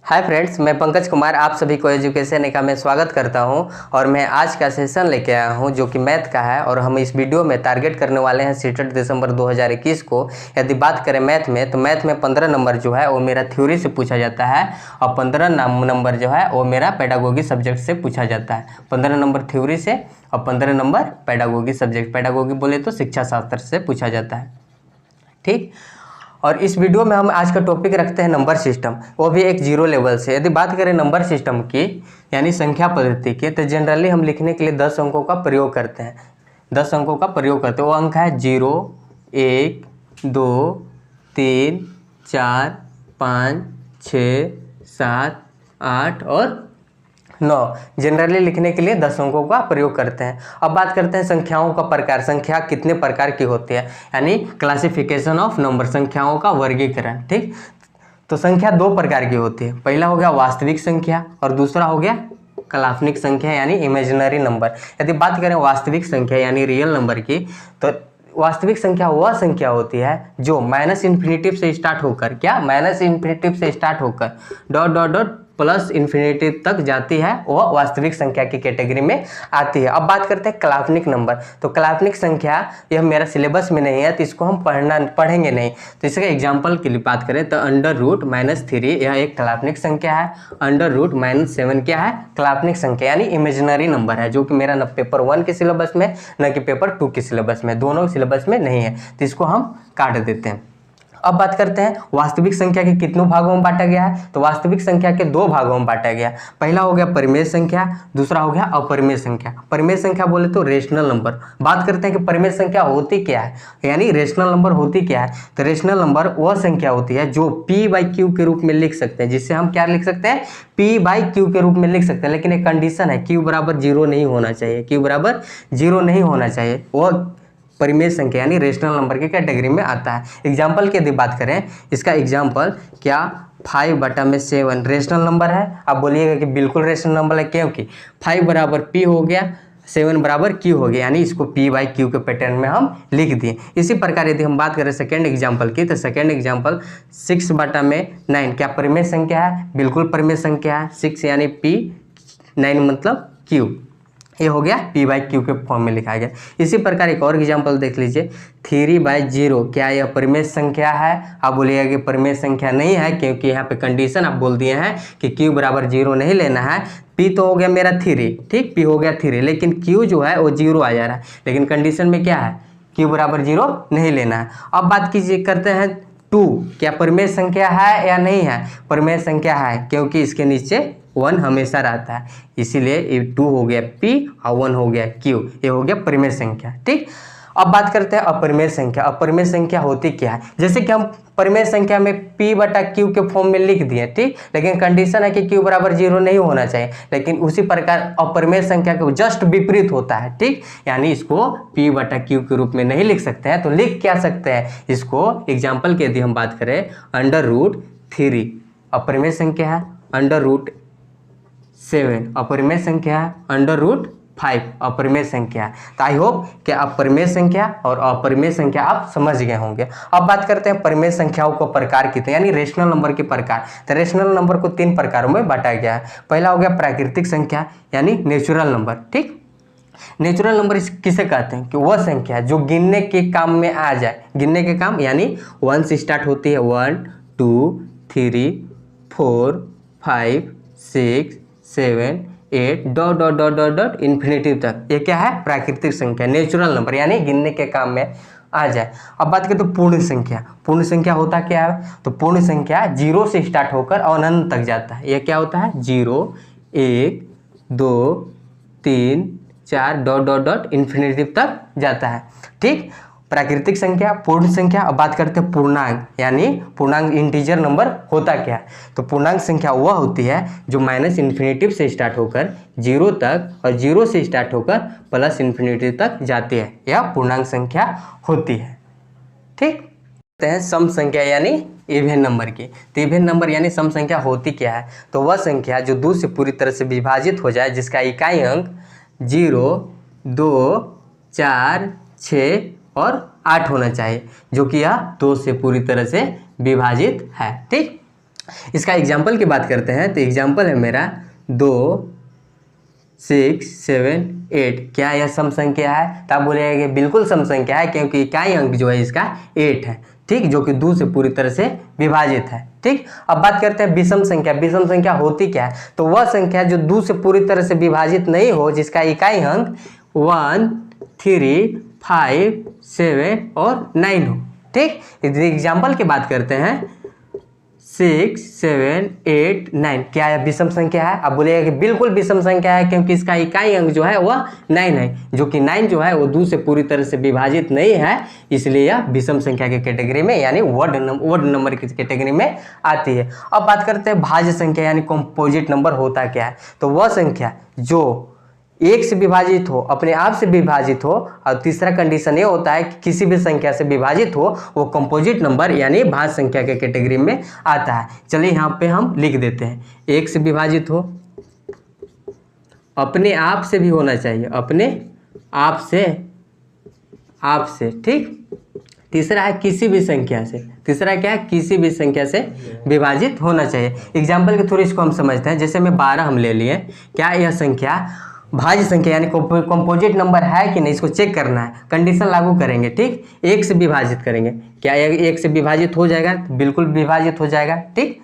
Hi friends, मैं पंकज कुमार आप सभी को एजुकेशन एका में स्वागत करता हूं और मैं आज का सेशन लेके आया हूं जो कि मैथ का है। और हम इस वीडियो में टारगेट करने वाले हैं सीटेट दिसंबर 2021 को। यदि बात करें मैथ में तो मैथ में 15 नंबर जो है वो मेरा थ्योरी से पूछा जाता है और 15 नंबर जो है वो मेरा पेडागोगी सब्जेक्ट से पूछा जाता है। 15 नंबर थ्योरी से और 15 नंबर पेडागोगी सब्जेक्ट, पेडागोगी बोले तो शिक्षा शास्त्र से पूछा जाता है। ठीक, और इस वीडियो में हम आज का टॉपिक रखते हैं नंबर सिस्टम, वो भी एक जीरो लेवल से। यदि बात करें नंबर सिस्टम की यानी संख्या पद्धति की, तो जनरली हम लिखने के लिए 10 अंकों का प्रयोग करते हैं। 10 अंकों का प्रयोग करते हैं, वो अंक है 0, 1, 2, 3, 4, 5, 6, 7, 8 और 9। जनरली लिखने के लिए 10 अंकों का प्रयोग करते हैं। अब बात करते हैं संख्याओं का प्रकार। संख्या कितने प्रकार की होती है, यानी क्लासिफिकेशन ऑफ नंबर, संख्याओं का वर्गीकरण। ठीक, तो संख्या दो प्रकार की होती है। पहला हो गया वास्तविक संख्या और दूसरा हो गया काल्पनिक संख्या यानी इमेजिनरी नंबर। यदि बात करें वास्तविक संख्या यानी रियल नंबर की, तो वास्तविक संख्या वह संख्या होती है जो माइनस इन्फिनिटिव से स्टार्ट होकर, क्या माइनस इन्फिनिटिव से स्टार्ट होकर dot dot dot plus infinity तक जाती है, वह वास्तविक संख्या की कैटेगरी में आती है। अब बात करते हैं काल्पनिक नंबर। तो काल्पनिक संख्या यह मेरा सिलेबस में नहीं है तो इसको हम पढ़ेंगे नहीं। तो इसके एग्जांपल के लिए बात करें तो √-3 यह एक काल्पनिक संख्या है। √-7 क्या है, काल्पनिक संख्या यानी इमेजिनरी नंबर है, जो कि मेरा न पेपर 1 के सिलेबस में न कि पेपर 2 के सिलेबस में, दोनों सिलेबस में नहीं है, तो इसको हम काट देते हैं। अब बात करते हैं वास्तविक संख्या के कितनों भागों में बांटा गया है। तो वास्तविक संख्या के दो भागों में बांटा गया। पहला हो गया परिमेय संख्या, दूसरा हो गया अपरिमेय संख्या। परिमेय संख्या बोले तो रेशनल नंबर। बात करते हैं कि परिमेय संख्या होती क्या है, यानी रेशनल नंबर होती क्या है। तो रेशनल नंबर वह संख्या होती है जो p/q के रूप में लिख सकते हैं, जिससे हम क्या लिख सकते हैं, p/q के रूप में लिख सकते हैं। लेकिन एक कंडीशन है, q बराबर 0 नहीं होना चाहिए, q बराबर 0 नहीं होना चाहिए। वह परिमेय संख्या यानी रेशनल नंबर के कैटेगरी में आता है। एग्जाम्पल की यदि बात करें, इसका एग्जाम्पल क्या 5/7 रेशनल नंबर है। आप बोलिएगा कि बिल्कुल रेशनल नंबर है, क्योंकि 5 बराबर p हो गया, 7 बराबर q हो गया, यानी इसको p/q के पैटर्न में हम लिख दिए। इसी प्रकार यदि हम बात करें सेकेंड एग्जाम्पल की, तो सेकेंड एग्जाम्पल 6/9 क्या परिमेय संख्या है, बिल्कुल परिमेय संख्या है। 6 यानी p, 9 मतलब q, ये हो गया p/q के फॉर्म में लिखा गया। इसी प्रकार एक और एग्जांपल देख लीजिए, 3/0 क्या यह परिमेय संख्या है। आप बोलिएगा कि परिमेय संख्या नहीं है, क्योंकि यहाँ पे कंडीशन आप बोल दिए हैं कि q बराबर 0 नहीं लेना है। p तो हो गया मेरा 3, ठीक, p हो गया 3, लेकिन q जो है वो 0 आ जा रहा है, लेकिन कंडीशन में क्या है, q बराबर 0 नहीं लेना है। अब बात कीजिए करते हैं 2, क्या परिमेय संख्या है या नहीं है। परिमेय संख्या है, क्योंकि इसके नीचे 1 हमेशा रहता है, इसीलिए ये 2 हो गया p और 1 हो गया q, ये हो गया परिमेय संख्या। ठीक, अब बात करते हैं अपरिमेय संख्या। अपरिमेय संख्या होती क्या है, जैसे कि हम परिमेय संख्या में p/q के फॉर्म में लिख दिए, ठीक, लेकिन कंडीशन है कि q बराबर 0 नहीं होना चाहिए। लेकिन उसी प्रकार अपरिमेय संख्या के जस्ट विपरीत होता है, ठीक, यानी इसको p/q के रूप में नहीं लिख सकते हैं। तो लिख क्या सकते हैं इसको, एग्जाम्पल की यदि हम बात करें, √3 अपरिमेय संख्या है, √7 अपरिमेय संख्या है, √5 अपरिमेय संख्या है। तो आई होप कि आप परिमेय संख्या और अपरिमेय संख्या आप समझ गए होंगे। अब बात करते हैं परिमेय संख्याओं को प्रकार कितने, यानी रेशनल नंबर के प्रकार। तो रेशनल नंबर को 3 प्रकारों में बांटा गया है। पहला हो गया प्राकृतिक संख्या यानी नेचुरल नंबर। ठीक, नेचुरल नंबर किसे कहते हैं, कि वह संख्या जो गिनने के काम में आ जाए। गिनने के काम यानी 1 से स्टार्ट होती है, 1 2 3 4 5 6 7 8 dot dot dot dot dot infinity तक, ये क्या है, प्राकृतिक संख्या, नेचुरल नंबर, यानी गिनने के काम में आ जाए। अब बात करें तो पूर्ण संख्या। पूर्ण संख्या होता क्या है, तो पूर्ण संख्या 0 से स्टार्ट होकर अनंत तक जाता है। यह क्या होता है, 0 1 2 3 4 डॉट डॉट डॉट इन्फिनिटी तक जाता है। ठीक, प्राकृतिक संख्या, पूर्ण संख्या। अब बात करते हैं पूर्णांक, यानी पूर्णांक इंटीजर नंबर होता क्या है। तो पूर्णांक संख्या वह होती है जो माइनस इन्फिनिटी से स्टार्ट होकर 0 तक और 0 से स्टार्ट होकर प्लस इन्फिनिटी तक जाती है, यह पूर्णांक संख्या होती है। ठीक, कहते हैं सम संख्या यानी इवन नंबर की। तो इवन नंबर यानी सम संख्या होती क्या है, तो वह संख्या जो 2 से पूरी तरह से विभाजित हो जाए, जिसका इकाई अंक 0 2 4 6 और 8 होना चाहिए, जो कि यह 2 से पूरी तरह से विभाजित है। ठीक, इसका एग्जाम्पल की बात करते हैं तो एग्जाम्पल है मेरा 2, 6, 7, 8। क्या यह सम संख्या है? तो आप बोलेंगे कि बिल्कुल सम संख्या है, क्योंकि इकाई अंक जो है इसका 8 है, ठीक, जो कि 2 से पूरी तरह से विभाजित है, ठीक। अब बात करते हैं विषम संख्या। विषम संख्या होती क्या है? तो वह संख्या जो 2 से पूरी तरह से विभाजित नहीं हो, जिसका इकाई अंक 1, 3, 5, 7 और 9 हो, ठीक। एग्जाम्पल की बात करते हैं 6, 7, 8, 9। क्या यह विषम संख्या है? आप बोलिएगा कि बिल्कुल विषम संख्या है, क्योंकि इसका इकाई अंक जो है वह 9 है, जो कि 9 जो है वो 2 से पूरी तरह से विभाजित नहीं है, इसलिए यह विषम संख्या के कैटेगरी में यानी वर्ड नंबर की कैटेगरी में आती है। अब बात करते हैं भाज्य संख्या यानी कंपोजिट नंबर होता क्या है? तो वह संख्या जो 1 से विभाजित हो, अपने आप से विभाजित हो, और तीसरा कंडीशन ये होता है कि किसी भी संख्या से विभाजित हो, वो कंपोजिट नंबर यानी भाज्य संख्या के कैटेगरी में आता है। चलिए यहाँ पे हम लिख देते हैं, 1 से विभाजित हो, अपने आप से भी होना चाहिए, अपने आप से, ठीक। तीसरा है किसी भी संख्या से, तीसरा क्या है? किसी भी संख्या से विभाजित होना चाहिए। एग्जाम्पल के थ्रू इसको हम समझते हैं। जैसे में 12 हम ले लिए, क्या यह संख्या भाज्य संख्या यानी कंपोजिट नंबर है कि नहीं, इसको चेक करना है, कंडीशन लागू करेंगे, ठीक। 1 से विभाजित करेंगे, क्या 1 से विभाजित हो जाएगा? बिल्कुल विभाजित हो जाएगा, ठीक।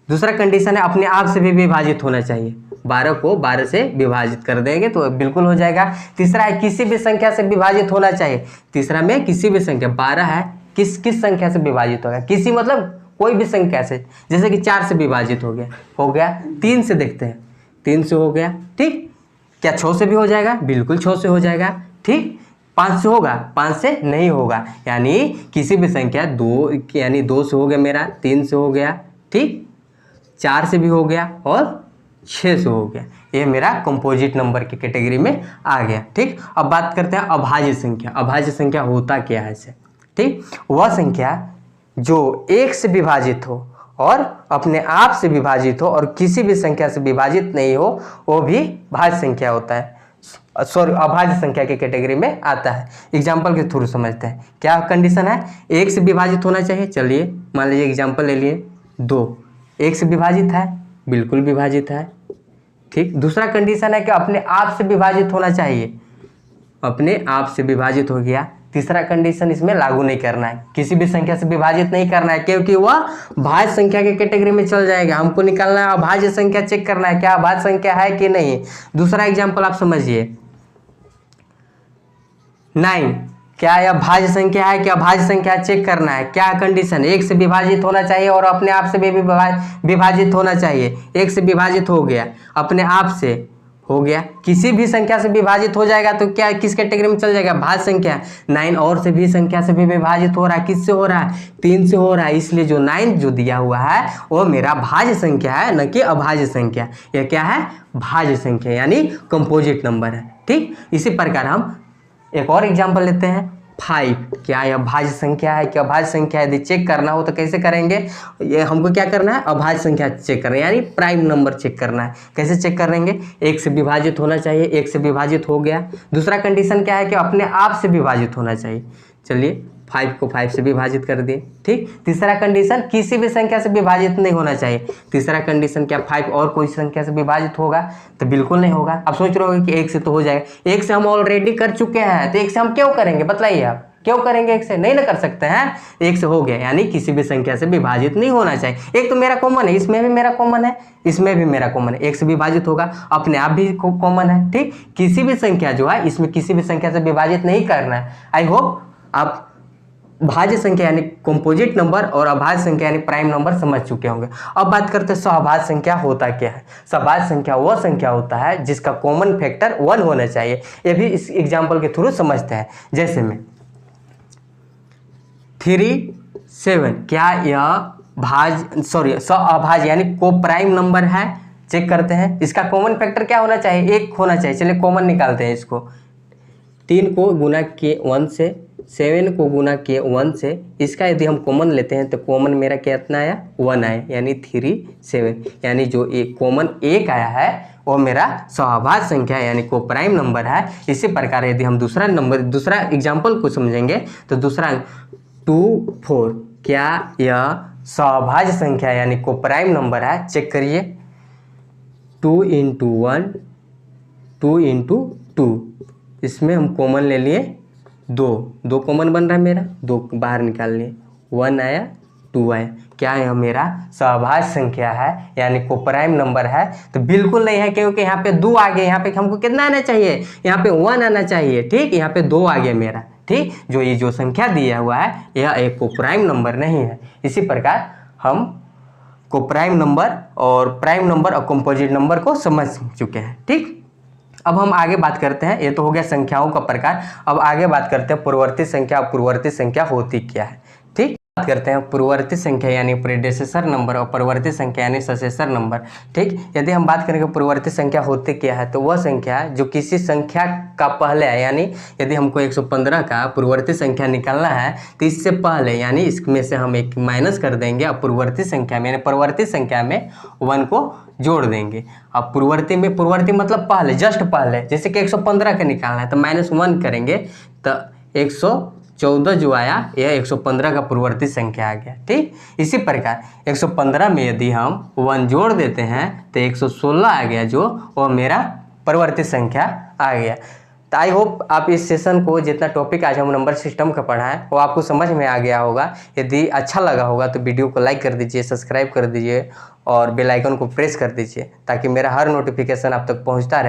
दूसरा कंडीशन है अपने आप से भी विभाजित होना चाहिए, 12 को 12 से विभाजित कर देंगे तो बिल्कुल हो जाएगा। तीसरा है किसी भी संख्या से विभाजित होना चाहिए, तीसरा में किसी भी संख्या, 12 है, किस संख्या से विभाजित होगा? किसी मतलब कोई भी संख्या से, जैसे कि 4 से विभाजित हो गया, 3 से देखते हैं, 3 से हो गया, ठीक। क्या 6 से भी हो जाएगा? बिल्कुल 6 से हो जाएगा, ठीक। 5 से होगा? 5 से नहीं होगा, यानी किसी भी संख्या 2 यानी 2 से हो गया मेरा, 3 से हो गया, ठीक, 4 से भी हो गया और 6 से हो गया। ये मेरा कंपोजिट नंबर की कैटेगरी में आ गया, ठीक। अब बात करते हैं अभाज्य संख्या। अभाज्य संख्या होता क्या है इसे, ठीक। वह संख्या जो 1 से विभाजित हो और अपने आप से विभाजित हो और किसी भी संख्या से विभाजित नहीं हो, वो भी भाज्य संख्या होता है, सॉरी अभाज्य संख्या के कैटेगरी में आता है। एग्जाम्पल के थ्रू समझते हैं। क्या कंडीशन है? 1 से विभाजित होना चाहिए। चलिए मान लीजिए एग्जाम्पल ले लिए 2, 1 से विभाजित है? बिल्कुल विभाजित है, ठीक। दूसरा कंडीशन है कि अपने आप से विभाजित होना चाहिए, अपने आप से विभाजित हो गया। तीसरा कंडीशन इसमें लागू नहीं करना है, किसी भी संख्या से विभाजित नहीं करना है, क्योंकि वह भाज्य संख्या के कैटेगरी में चल जाएगा। हमको निकालना है अभाज्य संख्या, चेक करना है क्या अभाज्य संख्या है कि नहीं। दूसरा एग्जांपल आप समझिए, 9, क्या यह भाज्य संख्या है कि अभाज्य संख्या, चेक करना है। क्या कंडीशन? 1 से विभाजित होना चाहिए और अपने आप से भी विभाजित होना चाहिए। 1 से विभाजित हो गया, अपने आप से हो गया, किसी भी संख्या से विभाजित हो जाएगा तो क्या किस कैटेगरी में चल जाएगा? भाज्य संख्या। 9 और से भी संख्या से भी विभाजित हो रहा है, किससे हो रहा है? 3 से हो रहा है, इसलिए जो 9 जो दिया हुआ है वो मेरा भाज्य संख्या है, न कि अभाज्य संख्या। यह क्या है? भाज्य संख्या यानी कंपोजिट नंबर है, ठीक। इसी प्रकार हम एक और एग्जाम्पल लेते हैं, 5। क्या यह भाज्य संख्या है कि अभाज्य संख्या? यदि चेक करना हो तो कैसे करेंगे? ये हमको क्या करना है? अभाज्य संख्या चेक करना है, यानी प्राइम नंबर चेक करना है। कैसे चेक करेंगे? 1 से विभाजित होना चाहिए, 1 से विभाजित हो गया। दूसरा कंडीशन क्या है कि अपने आप से विभाजित होना चाहिए। चलिए 5 को 5 से विभाजित कर दिए, ठीक। तीसरा कंडीशन किसी भी संख्या से विभाजित नहीं होना चाहिए। तीसरा कंडीशन क्या 5 और कोई संख्या से विभाजित होगा? तो बिल्कुल नहीं होगा। अब सोच रहे होगे कि 1 से तो हो जाएगा, 1 से हम ऑलरेडी कर चुके हैं, तो 1 से हम क्यों करेंगे? बताइए आप क्यों करेंगे? 1 से नहीं ना कर सकते हैं, 1 से हो गया, यानी किसी भी संख्या से विभाजित नहीं होना चाहिए। एक तो मेरा कॉमन है, इसमें भी मेरा कॉमन है, इसमें भी मेरा कॉमन है, 1 से विभाजित होगा, अपने आप भी कॉमन है, ठीक। किसी भी संख्या जो है इसमें किसी भी संख्या से विभाजित नहीं करना है। आई होप आप भाज्य संख्या यानी कंपोजिट नंबर और अभाज्य संख्या यानी प्राइम नंबर समझ चुके होंगे। अब बात करते हैं सहभाज्य संख्या होता क्या है। सहभाज्य संख्या वह संख्या होता है जिसका कॉमन फैक्टर 1 होना चाहिए। ये भी इस एग्जांपल के थ्रू समझते हैं। जैसे में 3, 7, क्या यह सहभाज्य यानी को प्राइम नंबर है? चेक करते हैं। इसका कॉमन फैक्टर क्या होना चाहिए? 1 होना चाहिए। चलिए कॉमन निकालते हैं इसको। 3 को गुना किए 1 से, 7 को गुना किए 1 से, इसका यदि हम कॉमन लेते हैं तो कॉमन मेरा कितना आया? 1 आया, यानी 3, 7, यानी जो एक कॉमन 1 आया है वो मेरा सहभाज्य संख्या यानी को प्राइम नंबर है। इसी प्रकार यदि हम दूसरा एग्जाम्पल को समझेंगे तो दूसरा 2, 4, क्या यह सहभाज्य संख्या यानी को प्राइम नंबर है, चेक करिए 2 × 1 2 × 2, इसमें हम कॉमन ले लिए 2 कॉमन बन रहा है मेरा, 2 बाहर निकाल लिए, 1 आया 2 आया, क्या है मेरा सहभाज्य संख्या है यानी को प्राइम नंबर है। तो बिल्कुल नहीं है क्योंकि यहाँ पे 2 आ गए, यहाँ पे हमको कितना आना चाहिए, यहाँ पे 1 आना चाहिए, ठीक, यहाँ पे 2 आ गया मेरा, ठीक। जो ये जो संख्या दिया हुआ है यह एक को प्राइम नंबर नहीं है। इसी प्रकार हम को प्राइम नंबर और कंपोजिट नंबर को समझ चुके हैं, ठीक। अब हम आगे बात करते हैं, ये तो हो गया संख्याओं का प्रकार। अब आगे बात करते हैं पूर्ववर्ती संख्या। पूर्ववर्ती संख्या होती क्या है, ठीक। बात करते हैं पूर्ववर्ती संख्या यानी प्रीडेसेसर नंबर और परवर्ती संख्या यानी सक्सेसर नंबर, ठीक। यदि हम बात करेंगे पूर्ववर्ती संख्या होती क्या है, तो वह संख्या जो किसी संख्या का पहले है, यानी यदि हमको 115 का पूर्ववर्ती संख्या निकालना है तो इससे पहले यानी इसमें से हम एक माइनस कर देंगे और पूर्ववर्ती संख्या में यानी परवर्ती संख्या में 1 को जोड़ देंगे। अब पूर्ववर्ती में, पूर्ववर्ती मतलब पहले, जस्ट पहले, जैसे कि 115 का निकालना है तो -1 करेंगे तो 114 जो आया यह 115 का पूर्ववर्ती संख्या आ गया, ठीक। इसी प्रकार 115 में यदि हम 1 जोड़ देते हैं तो 116 आ गया, जो वह मेरा परवर्ती संख्या आ गया। तो आई होप आप इस सेशन को, जितना टॉपिक आज हम नंबर सिस्टम का पढ़ा है वो आपको समझ में आ गया होगा। यदि अच्छा लगा होगा तो वीडियो को लाइक कर दीजिए, सब्सक्राइब कर दीजिए और बेल आइकन को प्रेस कर दीजिए ताकि मेरा हर नोटिफिकेशन आप तक पहुंचता रहे।